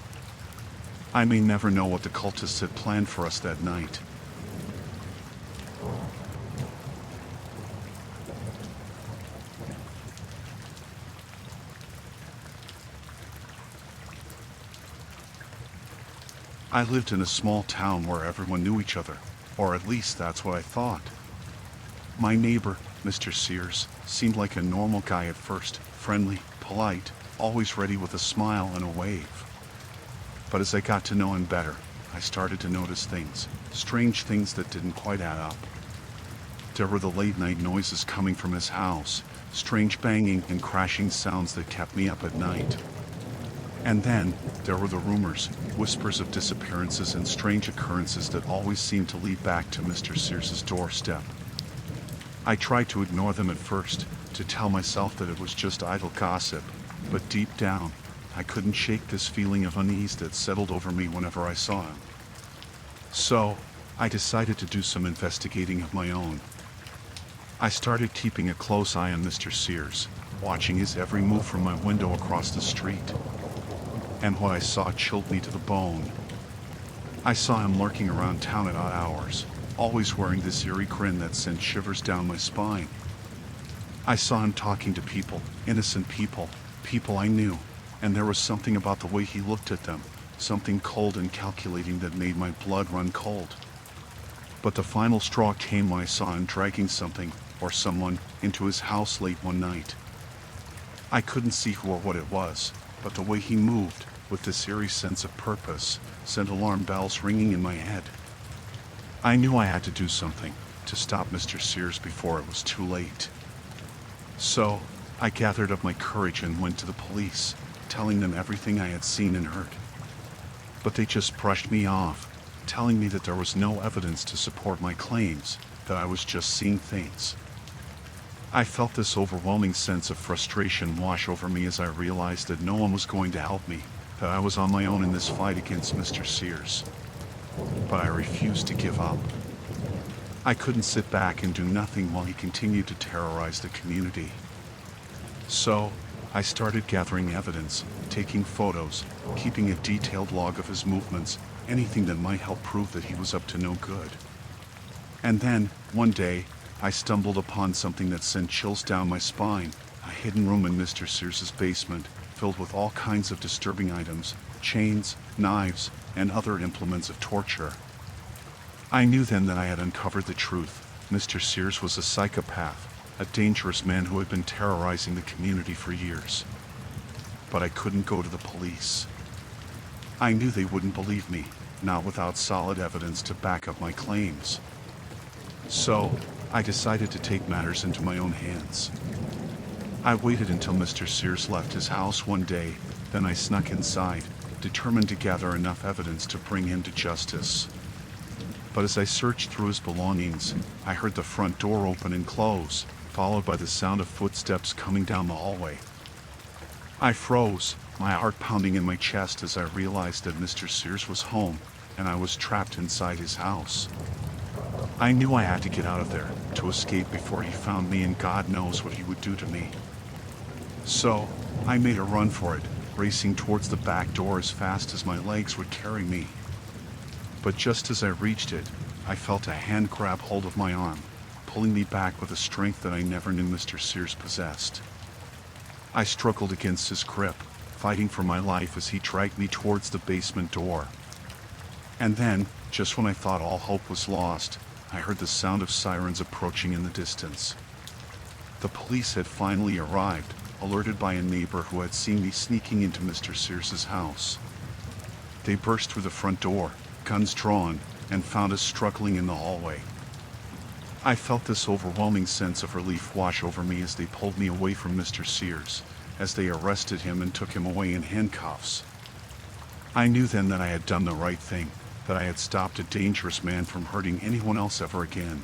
I may never know what the cultists had planned for us that night. I lived in a small town where everyone knew each other, or at least that's what I thought. My neighbor, Mr. Sears, seemed like a normal guy at first, friendly, polite, always ready with a smile and a wave. But as I got to know him better, I started to notice things, strange things that didn't quite add up. There were the late-night noises coming from his house, strange banging and crashing sounds that kept me up at night. And then, there were the rumors, whispers of disappearances and strange occurrences that always seemed to lead back to Mr. Sears's doorstep. I tried to ignore them at first, to tell myself that it was just idle gossip, but deep down, I couldn't shake this feeling of unease that settled over me whenever I saw him. So, I decided to do some investigating of my own. I started keeping a close eye on Mr. Sears, watching his every move from my window across the street. And what I saw chilled me to the bone. I saw him lurking around town at odd hours, always wearing this eerie grin that sent shivers down my spine. I saw him talking to people, innocent people, people I knew, and there was something about the way he looked at them, something cold and calculating that made my blood run cold. But the final straw came when I saw him dragging something, or someone, into his house late one night. I couldn't see who or what it was, but the way he moved, with this eerie sense of purpose, sent alarm bells ringing in my head. I knew I had to do something, to stop Mr. Sears before it was too late. So, I gathered up my courage and went to the police, telling them everything I had seen and heard. But they just brushed me off, telling me that there was no evidence to support my claims, that I was just seeing things. I felt this overwhelming sense of frustration wash over me as I realized that no one was going to help me, that I was on my own in this fight against Mr. Sears. But I refused to give up. I couldn't sit back and do nothing while he continued to terrorize the community. So, I started gathering evidence, taking photos, keeping a detailed log of his movements, anything that might help prove that he was up to no good. And then, one day, I stumbled upon something that sent chills down my spine, a hidden room in Mr. Sears's basement, filled with all kinds of disturbing items, chains, knives, and other implements of torture. I knew then that I had uncovered the truth. Mr. Sears was a psychopath, a dangerous man who had been terrorizing the community for years. But I couldn't go to the police. I knew they wouldn't believe me, not without solid evidence to back up my claims. So, I decided to take matters into my own hands. I waited until Mr. Sears left his house one day, then I snuck inside, determined to gather enough evidence to bring him to justice. But as I searched through his belongings, I heard the front door open and close, followed by the sound of footsteps coming down the hallway. I froze, my heart pounding in my chest as I realized that Mr. Sears was home, and I was trapped inside his house. I knew I had to get out of there, to escape before he found me, and God knows what he would do to me. So, I made a run for it, racing towards the back door as fast as my legs would carry me. But just as I reached it, I felt a hand grab hold of my arm, pulling me back with a strength that I never knew Mr. Sears possessed. I struggled against his grip, fighting for my life as he dragged me towards the basement door. And then, just when I thought all hope was lost, I heard the sound of sirens approaching in the distance. The police had finally arrived, alerted by a neighbor who had seen me sneaking into Mr. Sears's house. They burst through the front door, guns drawn, and found us struggling in the hallway. I felt this overwhelming sense of relief wash over me as they pulled me away from Mr. Sears, as they arrested him and took him away in handcuffs. I knew then that I had done the right thing, that I had stopped a dangerous man from hurting anyone else ever again.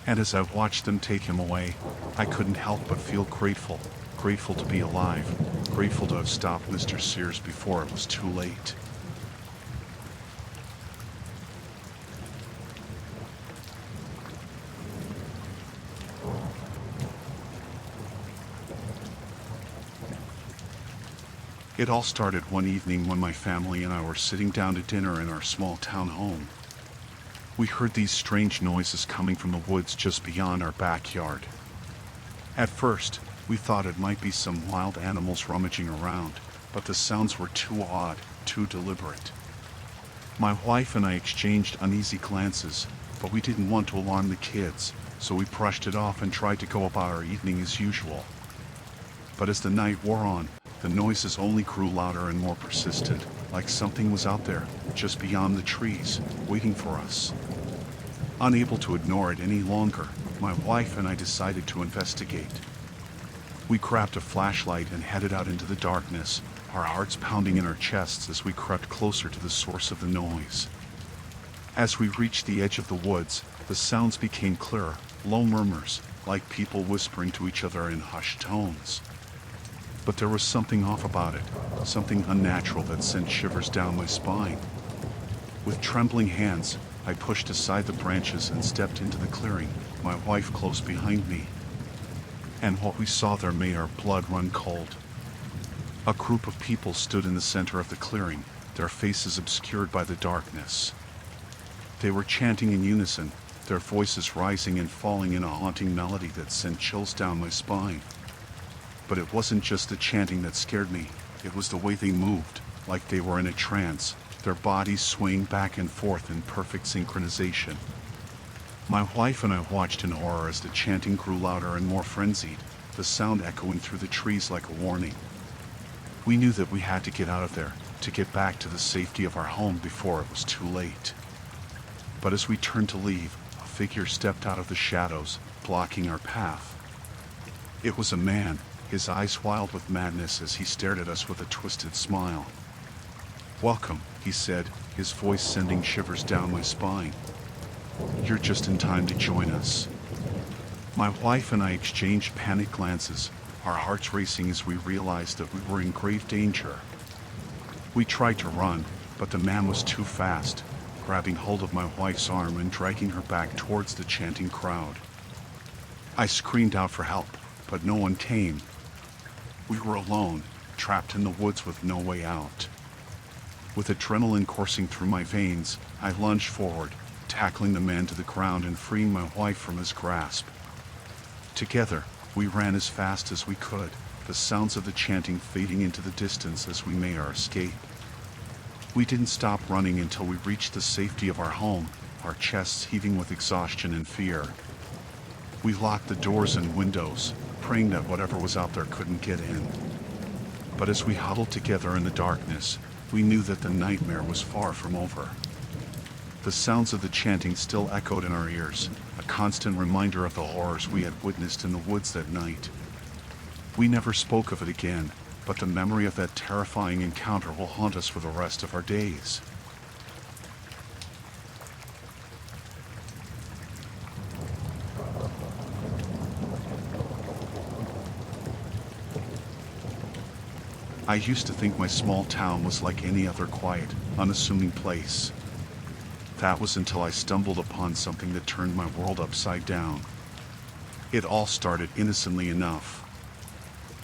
And as I watched them take him away, I couldn't help but feel grateful, grateful to be alive, grateful to have stopped Mr. Sears before it was too late. It all started one evening when my family and I were sitting down to dinner in our small town home. We heard these strange noises coming from the woods just beyond our backyard. At first, we thought it might be some wild animals rummaging around, but the sounds were too odd, too deliberate. My wife and I exchanged uneasy glances, but we didn't want to alarm the kids, so we brushed it off and tried to go about our evening as usual. But as the night wore on, the noises only grew louder and more persistent, like something was out there, just beyond the trees, waiting for us. Unable to ignore it any longer, my wife and I decided to investigate. We grabbed a flashlight and headed out into the darkness, our hearts pounding in our chests as we crept closer to the source of the noise. As we reached the edge of the woods, the sounds became clearer, low murmurs, like people whispering to each other in hushed tones. But there was something off about it, something unnatural that sent shivers down my spine. With trembling hands, I pushed aside the branches and stepped into the clearing, my wife close behind me. And what we saw there made our blood run cold. A group of people stood in the center of the clearing, their faces obscured by the darkness. They were chanting in unison, their voices rising and falling in a haunting melody that sent chills down my spine. But it wasn't just the chanting that scared me, it was the way they moved, like they were in a trance, their bodies swaying back and forth in perfect synchronization. My wife and I watched in horror as the chanting grew louder and more frenzied, the sound echoing through the trees like a warning. We knew that we had to get out of there, to get back to the safety of our home before it was too late. But as we turned to leave, a figure stepped out of the shadows, blocking our path. It was a man, his eyes wild with madness as he stared at us with a twisted smile. "Welcome," he said, his voice sending shivers down my spine. "You're just in time to join us." My wife and I exchanged panicked glances, our hearts racing as we realized that we were in grave danger. We tried to run, but the man was too fast, grabbing hold of my wife's arm and dragging her back towards the chanting crowd. I screamed out for help, but no one came. We were alone, trapped in the woods with no way out. With adrenaline coursing through my veins, I lunged forward, tackling the man to the ground and freeing my wife from his grasp. Together, we ran as fast as we could, the sounds of the chanting fading into the distance as we made our escape. We didn't stop running until we reached the safety of our home, our chests heaving with exhaustion and fear. We locked the doors and windows, praying that whatever was out there couldn't get in. But as we huddled together in the darkness, we knew that the nightmare was far from over. The sounds of the chanting still echoed in our ears, a constant reminder of the horrors we had witnessed in the woods that night. We never spoke of it again, but the memory of that terrifying encounter will haunt us for the rest of our days. I used to think my small town was like any other quiet, unassuming place. That was until I stumbled upon something that turned my world upside down. It all started innocently enough.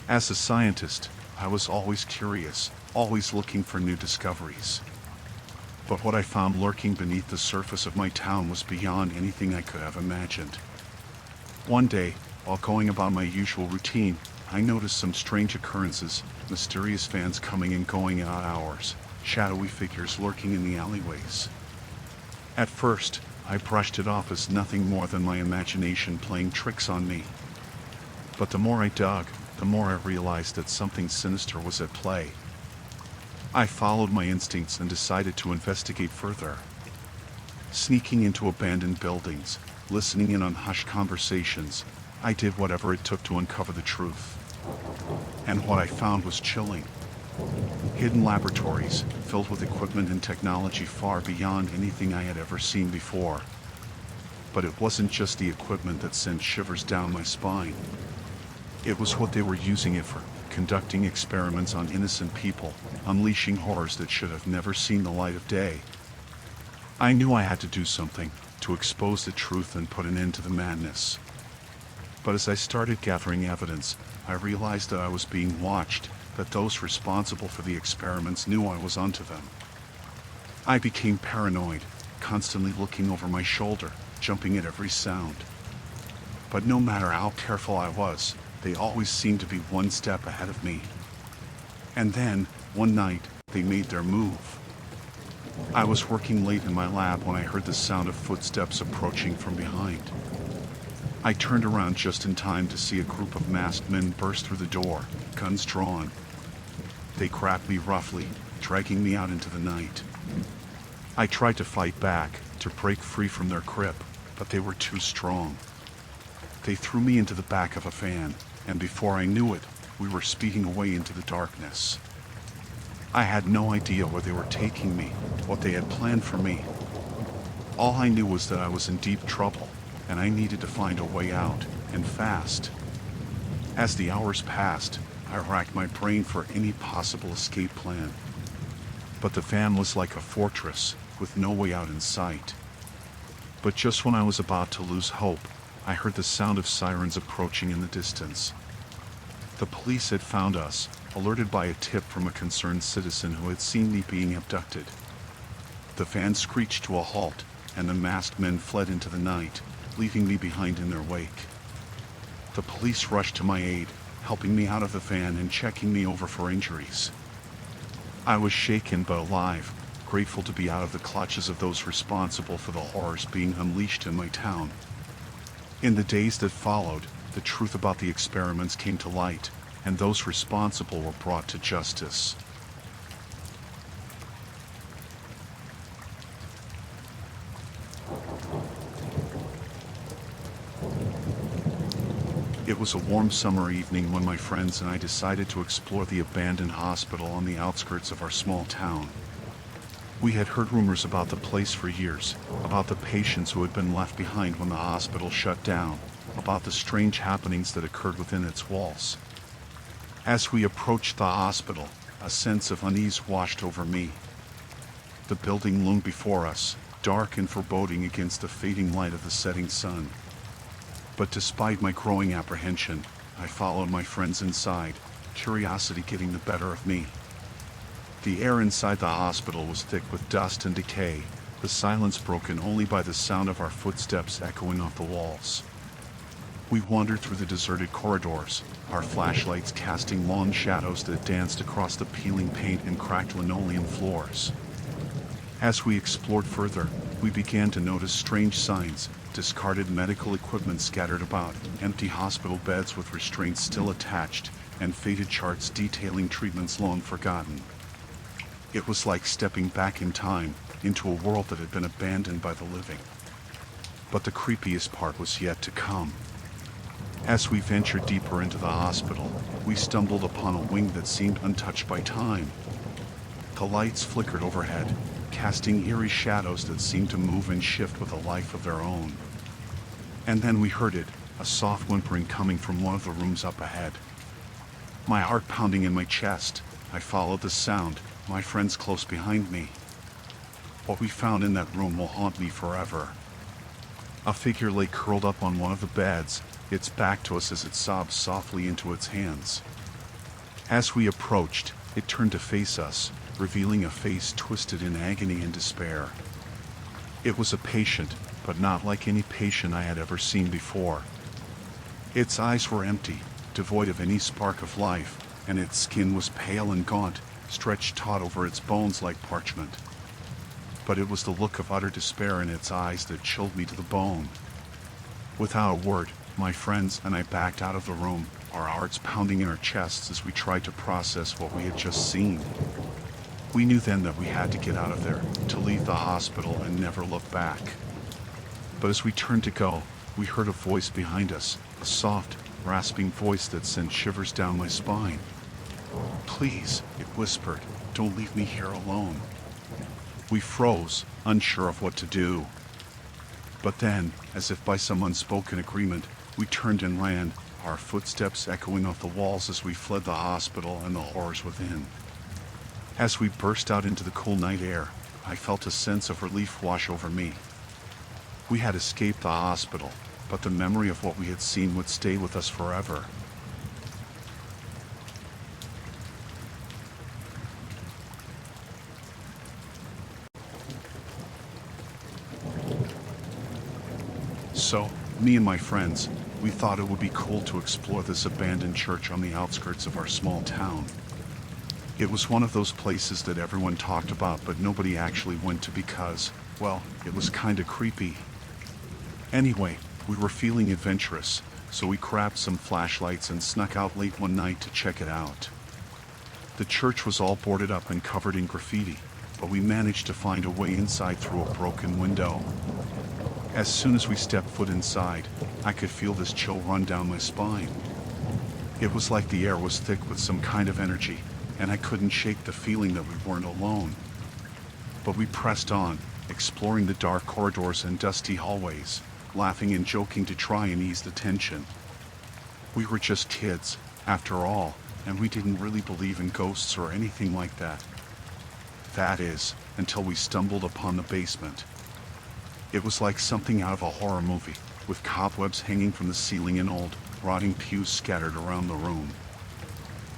As a scientist, I was always curious, always looking for new discoveries. But what I found lurking beneath the surface of my town was beyond anything I could have imagined. One day, while going about my usual routine, I noticed some strange occurrences, mysterious vans coming and going at odd hours, shadowy figures lurking in the alleyways. At first, I brushed it off as nothing more than my imagination playing tricks on me. But the more I dug, the more I realized that something sinister was at play. I followed my instincts and decided to investigate further. Sneaking into abandoned buildings, listening in on hushed conversations, I did whatever it took to uncover the truth. And what I found was chilling. Hidden laboratories, filled with equipment and technology far beyond anything I had ever seen before. But it wasn't just the equipment that sent shivers down my spine. It was what they were using it for, conducting experiments on innocent people, unleashing horrors that should have never seen the light of day. I knew I had to do something, to expose the truth and put an end to the madness. But as I started gathering evidence, I realized that I was being watched, that those responsible for the experiments knew I was onto them. I became paranoid, constantly looking over my shoulder, jumping at every sound. But no matter how careful I was, they always seemed to be one step ahead of me. And then, one night, they made their move. I was working late in my lab when I heard the sound of footsteps approaching from behind. I turned around just in time to see a group of masked men burst through the door, guns drawn. They grabbed me roughly, dragging me out into the night. I tried to fight back, to break free from their grip, but they were too strong. They threw me into the back of a van, and before I knew it, we were speeding away into the darkness. I had no idea where they were taking me, what they had planned for me. All I knew was that I was in deep trouble, and I needed to find a way out, and fast. As the hours passed, I racked my brain for any possible escape plan. But the van was like a fortress, with no way out in sight. But just when I was about to lose hope, I heard the sound of sirens approaching in the distance. The police had found us, alerted by a tip from a concerned citizen who had seen me being abducted. The van screeched to a halt, and the masked men fled into the night, leaving me behind in their wake. The police rushed to my aid, helping me out of the van and checking me over for injuries. I was shaken but alive, grateful to be out of the clutches of those responsible for the horrors being unleashed in my town. In the days that followed, the truth about the experiments came to light, and those responsible were brought to justice. It was a warm summer evening when my friends and I decided to explore the abandoned hospital on the outskirts of our small town. We had heard rumors about the place for years, about the patients who had been left behind when the hospital shut down, about the strange happenings that occurred within its walls. As we approached the hospital, a sense of unease washed over me. The building loomed before us, dark and foreboding against the fading light of the setting sun. But despite my growing apprehension, I followed my friends inside, curiosity getting the better of me. The air inside the hospital was thick with dust and decay, the silence broken only by the sound of our footsteps echoing off the walls. We wandered through the deserted corridors, our flashlights casting long shadows that danced across the peeling paint and cracked linoleum floors. As we explored further, we began to notice strange signs, discarded medical equipment scattered about, empty hospital beds with restraints still attached, and faded charts detailing treatments long forgotten. It was like stepping back in time, into a world that had been abandoned by the living. But the creepiest part was yet to come. As we ventured deeper into the hospital, we stumbled upon a wing that seemed untouched by time. The lights flickered overhead, casting eerie shadows that seemed to move and shift with a life of their own. And then we heard it, a soft whimpering coming from one of the rooms up ahead. My heart pounding in my chest, I followed the sound, my friends close behind me. What we found in that room will haunt me forever. A figure lay curled up on one of the beds, its back to us as it sobbed softly into its hands. As we approached, it turned to face us, revealing a face twisted in agony and despair. It was a patient, but not like any patient I had ever seen before. Its eyes were empty, devoid of any spark of life, and its skin was pale and gaunt, stretched taut over its bones like parchment. But it was the look of utter despair in its eyes that chilled me to the bone. Without a word, my friends and I backed out of the room, our hearts pounding in our chests as we tried to process what we had just seen. We knew then that we had to get out of there, to leave the hospital and never look back. But as we turned to go, we heard a voice behind us, a soft, rasping voice that sent shivers down my spine. "Please," it whispered, "don't leave me here alone." We froze, unsure of what to do. But then, as if by some unspoken agreement, we turned and ran, our footsteps echoing off the walls as we fled the hospital and the horrors within. As we burst out into the cool night air, I felt a sense of relief wash over me. We had escaped the hospital, but the memory of what we had seen would stay with us forever. So, me and my friends, we thought it would be cool to explore this abandoned church on the outskirts of our small town. It was one of those places that everyone talked about but nobody actually went to because, well, it was kinda creepy. Anyway, we were feeling adventurous, so we grabbed some flashlights and snuck out late one night to check it out. The church was all boarded up and covered in graffiti, but we managed to find a way inside through a broken window. As soon as we stepped foot inside, I could feel this chill run down my spine. It was like the air was thick with some kind of energy, and I couldn't shake the feeling that we weren't alone. But we pressed on, exploring the dark corridors and dusty hallways, laughing and joking to try and ease the tension. We were just kids, after all, and we didn't really believe in ghosts or anything like that. That is, until we stumbled upon the basement. It was like something out of a horror movie, with cobwebs hanging from the ceiling and old, rotting pews scattered around the room.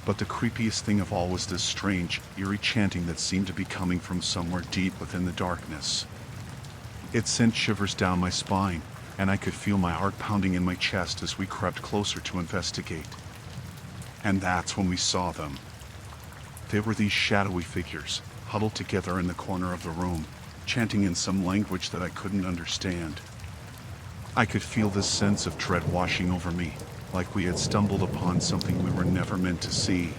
But the creepiest thing of all was this strange, eerie chanting that seemed to be coming from somewhere deep within the darkness. It sent shivers down my spine, and I could feel my heart pounding in my chest as we crept closer to investigate. And that's when we saw them. They were these shadowy figures, huddled together in the corner of the room, chanting in some language that I couldn't understand. I could feel this sense of dread washing over me, like we had stumbled upon something we were never meant to see.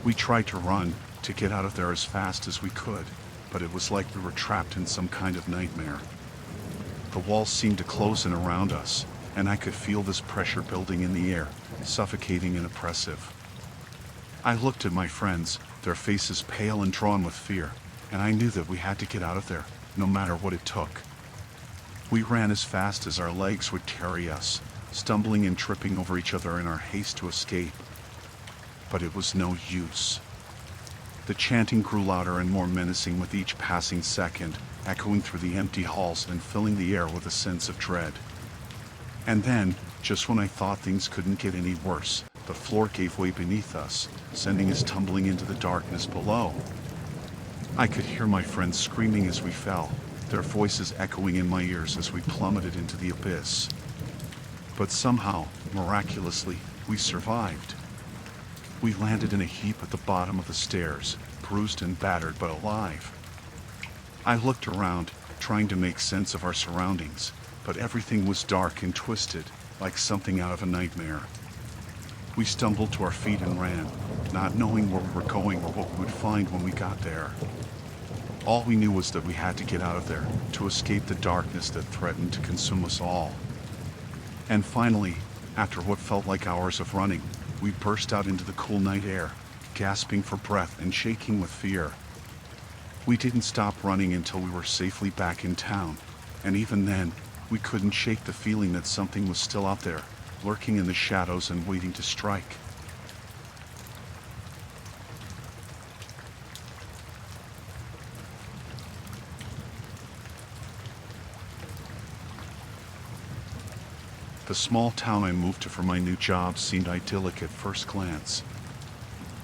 We tried to run, to get out of there as fast as we could, but it was like we were trapped in some kind of nightmare. The walls seemed to close in around us, and I could feel this pressure building in the air, suffocating and oppressive. I looked at my friends, their faces pale and drawn with fear, and I knew that we had to get out of there, no matter what it took. We ran as fast as our legs would carry us, stumbling and tripping over each other in our haste to escape. But it was no use. The chanting grew louder and more menacing with each passing second, echoing through the empty halls and filling the air with a sense of dread. And then, just when I thought things couldn't get any worse, the floor gave way beneath us, sending us tumbling into the darkness below. I could hear my friends screaming as we fell, their voices echoing in my ears as we plummeted into the abyss. But somehow, miraculously, we survived. We landed in a heap at the bottom of the stairs, bruised and battered but alive. I looked around, trying to make sense of our surroundings, but everything was dark and twisted, like something out of a nightmare. We stumbled to our feet and ran, not knowing where we were going or what we would find when we got there. All we knew was that we had to get out of there, to escape the darkness that threatened to consume us all. And finally, after what felt like hours of running, we burst out into the cool night air, gasping for breath and shaking with fear. We didn't stop running until we were safely back in town, and even then, we couldn't shake the feeling that something was still out there, lurking in the shadows and waiting to strike. The small town I moved to for my new job seemed idyllic at first glance.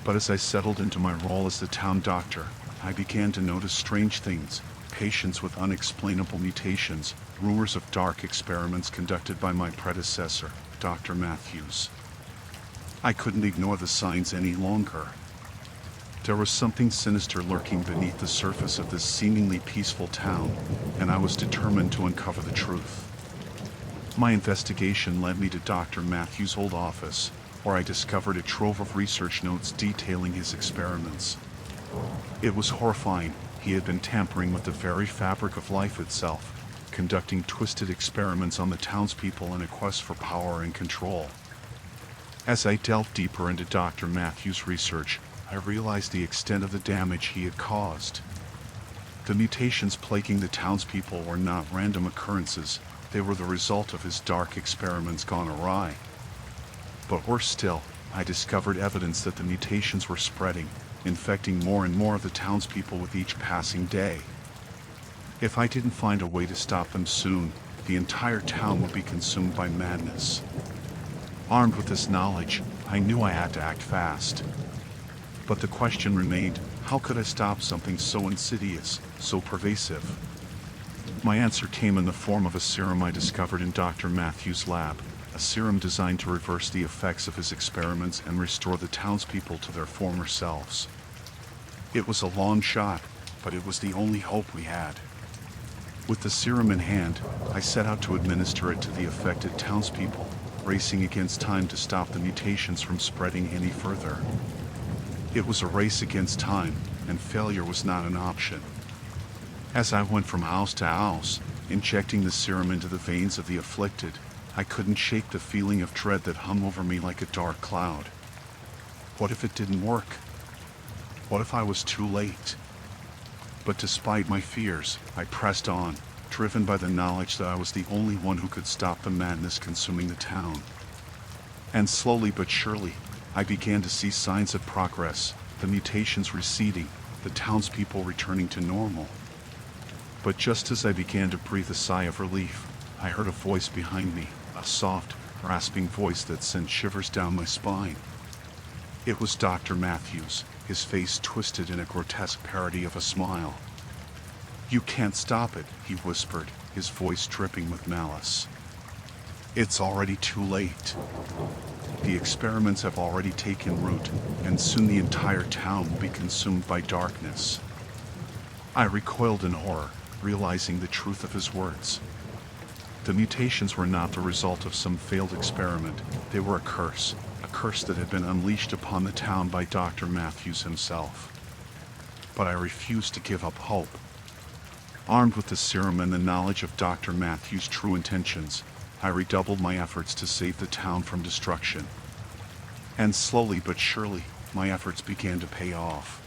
But as I settled into my role as the town doctor, I began to notice strange things, patients with unexplainable mutations, rumors of dark experiments conducted by my predecessor, Dr. Matthews. I couldn't ignore the signs any longer. There was something sinister lurking beneath the surface of this seemingly peaceful town, and I was determined to uncover the truth. My investigation led me to Dr. Matthews' old office, where I discovered a trove of research notes detailing his experiments. It was horrifying. He had been tampering with the very fabric of life itself, conducting twisted experiments on the townspeople in a quest for power and control. As I delved deeper into Dr. Matthews' research, I realized the extent of the damage he had caused. The mutations plaguing the townspeople were not random occurrences. They were the result of his dark experiments gone awry. But worse still, I discovered evidence that the mutations were spreading, infecting more and more of the townspeople with each passing day. If I didn't find a way to stop them soon, the entire town would be consumed by madness. Armed with this knowledge, I knew I had to act fast. But the question remained, how could I stop something so insidious, so pervasive? My answer came in the form of a serum I discovered in Dr. Matthews' lab, a serum designed to reverse the effects of his experiments and restore the townspeople to their former selves. It was a long shot, but it was the only hope we had. With the serum in hand, I set out to administer it to the affected townspeople, racing against time to stop the mutations from spreading any further. It was a race against time, and failure was not an option. As I went from house to house, injecting the serum into the veins of the afflicted, I couldn't shake the feeling of dread that hung over me like a dark cloud. What if it didn't work? What if I was too late? But despite my fears, I pressed on, driven by the knowledge that I was the only one who could stop the madness consuming the town. And slowly but surely, I began to see signs of progress, the mutations receding, the townspeople returning to normal. But just as I began to breathe a sigh of relief, I heard a voice behind me, a soft, rasping voice that sent shivers down my spine. It was Dr. Matthews, his face twisted in a grotesque parody of a smile. "You can't stop it," he whispered, his voice dripping with malice. "It's already too late. The experiments have already taken root, and soon the entire town will be consumed by darkness." I recoiled in horror, realizing the truth of his words. The mutations were not the result of some failed experiment. They were a curse that had been unleashed upon the town by Dr. Matthews himself. But I refused to give up hope. Armed with the serum and the knowledge of Dr. Matthews' true intentions, I redoubled my efforts to save the town from destruction. And slowly but surely, my efforts began to pay off.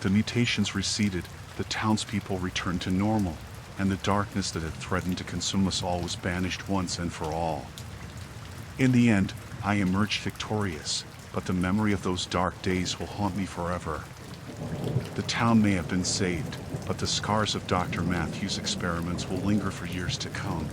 The mutations receded, the townspeople returned to normal, and the darkness that had threatened to consume us all was banished once and for all. In the end, I emerged victorious, but the memory of those dark days will haunt me forever. The town may have been saved, but the scars of Dr. Matthews' experiments will linger for years to come.